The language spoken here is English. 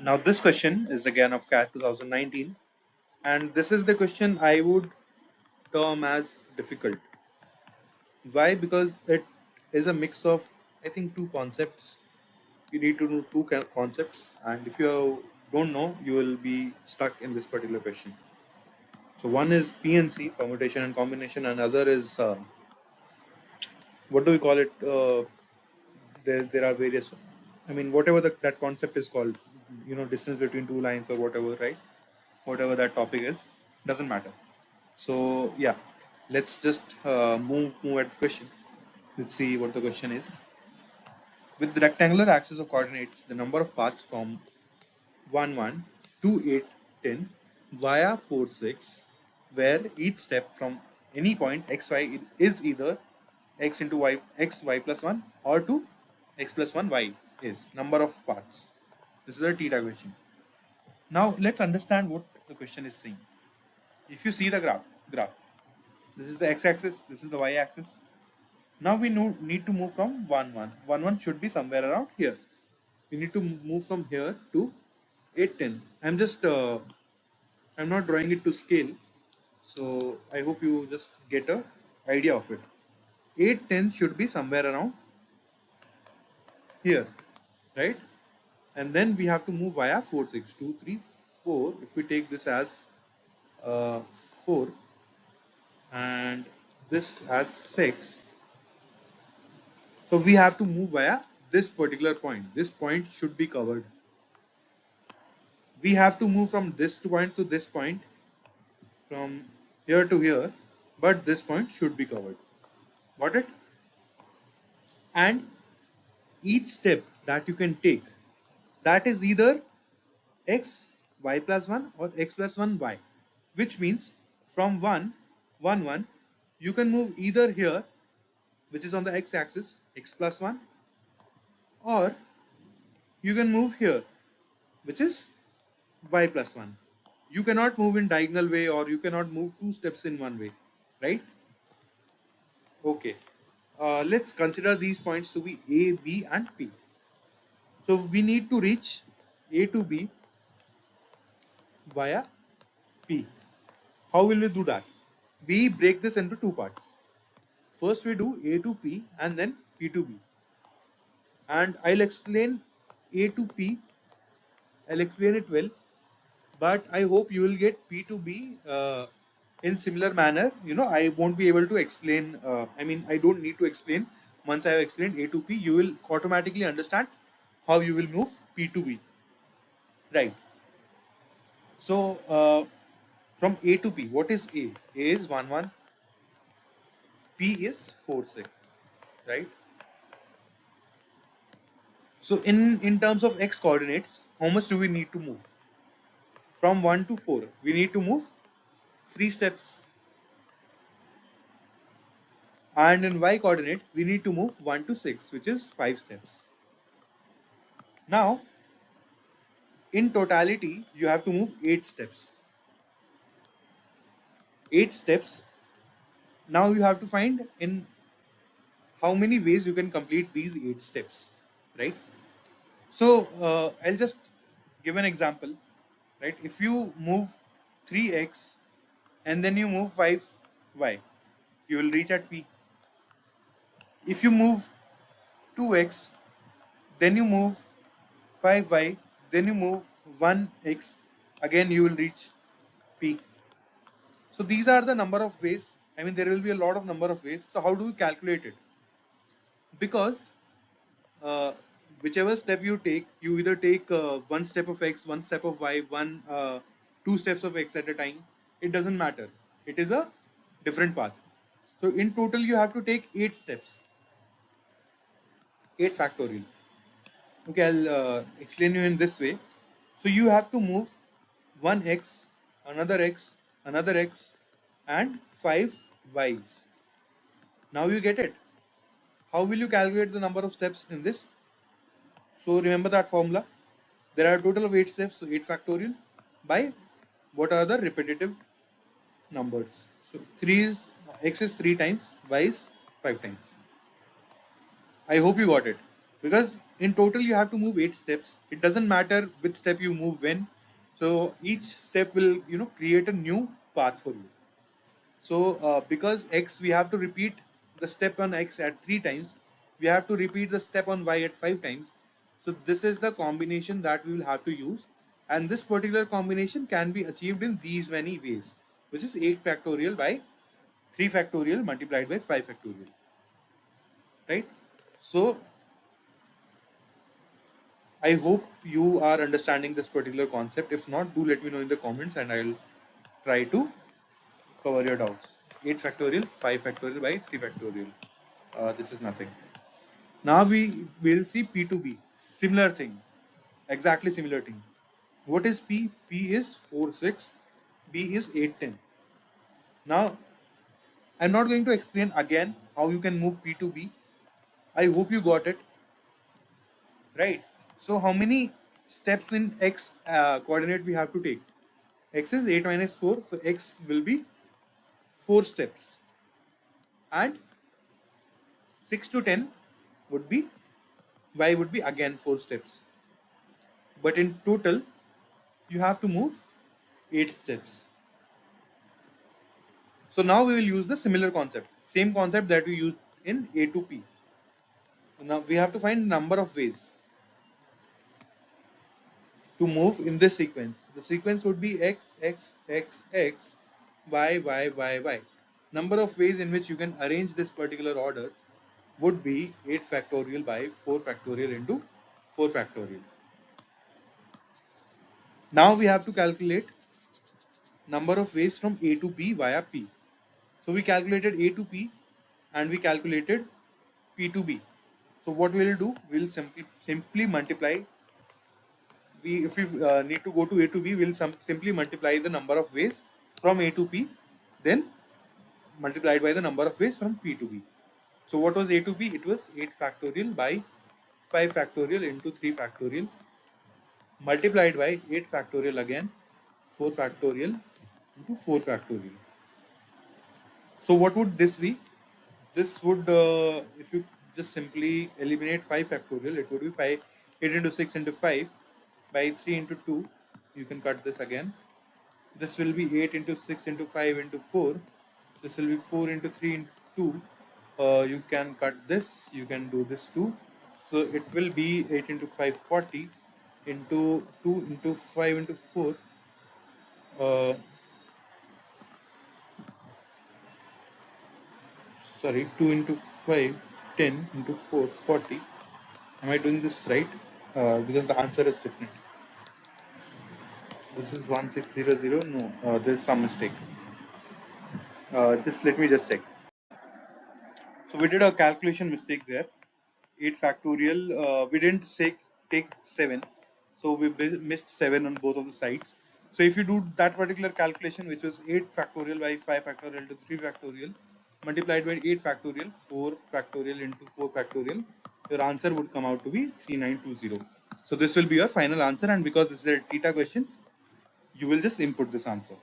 Now this question is again of CAT 2019, and this is the question I would term as difficult. Why? Because it is a mix of, I think, two concepts. You need to know two concepts, and if you don't know, you will be stuck in this particular question. So one is PNC, permutation and combination, and other is what do we call it? There are various. I mean, whatever that concept is called, distance between two lines or whatever, right? Whatever that topic is, doesn't matter. So yeah, let's just move at the question. Let's see what the question is. With the rectangular axis of coordinates, the number of paths from 1, 1, 2, 8, 10 via 4, 6, where each step from any point xy is either x into y, x y plus 1 or to x plus 1 y is number of paths. This is a theta question. Now let's understand what the question is saying. If you see the graph, this is the x-axis, this is the y-axis. Now we need to move from 1, 1. 1, 1 should be somewhere around here. We need to move from here to 8, 10. I'm not drawing it to scale, so I hope you just get a idea of it. 8, 10 should be somewhere around here, right? And then we have to move via 4, 6, 2, 3, 4. If we take this as 4 and this as 6, so we have to move via this particular point. This point should be covered. We have to move from this point to this point, from here to here, but this point should be covered. Got it? And each step that you can take, that is either x, y plus 1 or x plus 1, y, which means from 1, 1, 1, you can move either here, which is on the x-axis, x plus 1, or you can move here, which is y plus 1. You cannot move in diagonal way, or you cannot move two steps in one way, right? Okay. Let's consider these points to be A, B and P. So we need to reach A to B via P. How will we do that? We break this into two parts. First we do A to P and then P to B. And I'll explain A to P. I'll explain it well, but I hope you will get P to B in similar manner. I won't be able to explain. I don't need to explain. Once I have explained A to P, you will automatically understand how you will move P to B. Right. So from A to P, what is A? A is 1, 1. P is 4, 6. Right. So in terms of x coordinates, how much do we need to move? From 1 to 4, we need to move 3 steps. And in y coordinate, we need to move 1 to 6, which is 5 steps. Now, in totality, you have to move 8 steps. 8 steps. Now you have to find in how many ways you can complete these 8 steps, right? So I'll just give an example, right? If you move 3x and then you move 5y, you will reach at P. If you move 2x, then you move 5y, then you move 1x, again you will reach P. So these are the number of ways. There will be a lot of number of ways. So how do we calculate it? Because whichever step you take, you either take one step of x, one step of y, two steps of x at a time. It doesn't matter. It is a different path. So in total, you have to take 8 steps. 8 factorial. Okay, I'll explain you in this way. So you have to move one x, another x, another x, and 5 y's. Now you get it. How will you calculate the number of steps in this? So remember that formula. There are a total of 8 steps, so 8 factorial by what are the repetitive numbers. So x is 3 times, y is 5 times. I hope you got it, because in total you have to move 8 steps. It doesn't matter which step you move when. So each step will create a new path for you. So because x, we have to repeat the step on x at 3 times, we have to repeat the step on y at 5 times. So this is the combination that we will have to use, and this particular combination can be achieved in these many ways, which is 8 factorial by 3 factorial multiplied by 5 factorial, right? So I hope you are understanding this particular concept. If not, do let me know in the comments and I'll try to cover your doubts. 8 factorial, 5 factorial by 3 factorial. This is nothing. Now we will see P2B. Similar thing. Exactly similar thing. What is P? P is 4, 6. B is 8, 10. Now, I'm not going to explain again how you can move P to B. I hope you got it. Right. So how many steps in X coordinate we have to take? X is 8 minus 4. So X will be 4 steps. And 6 to 10 would be, Y would be again 4 steps. But in total, you have to move 8 steps. So now we will use the similar concept, same concept that we used in A to P. So now we have to find number of ways to move in this sequence. The sequence would be x, x, x, x, y, y, y, y. Number of ways in which you can arrange this particular order would be 8 factorial by 4 factorial into 4 factorial. Now we have to calculate number of ways from A to P via P. So we calculated A to P and we calculated P to B. So what we will do, we will simply multiply. If we need to go to A to B, we will simply multiply the number of ways from A to P, then multiplied by the number of ways from P to B. So what was A to B? It was 8 factorial by 5 factorial into 3 factorial multiplied by 8 factorial again, 4 factorial into 4 factorial. So what would this be? This would, if you just simply eliminate 5 factorial, it would be 8 into 6 into 5 by 3 into 2. You can cut this again. This will be 8 into 6 into 5 into 4. This will be 4 into 3 into 2. You can cut this. You can do this too. So it will be 8 into 5, 40 into 2 into 5 into 4. Sorry, 2 into 5, 10 into 4, 40. Am I doing this right? Because the answer is different. This is 1600. No, there's some mistake. Just let me just check. So we did a calculation mistake there. 8 factorial. We didn't take 7. So we missed 7 on both of the sides. So if you do that particular calculation, which was 8 factorial by 5 factorial to 3 factorial, multiplied by 8 factorial, 4 factorial into 4 factorial, your answer would come out to be 3920. So this will be your final answer, and because this is a theta question, you will just input this answer.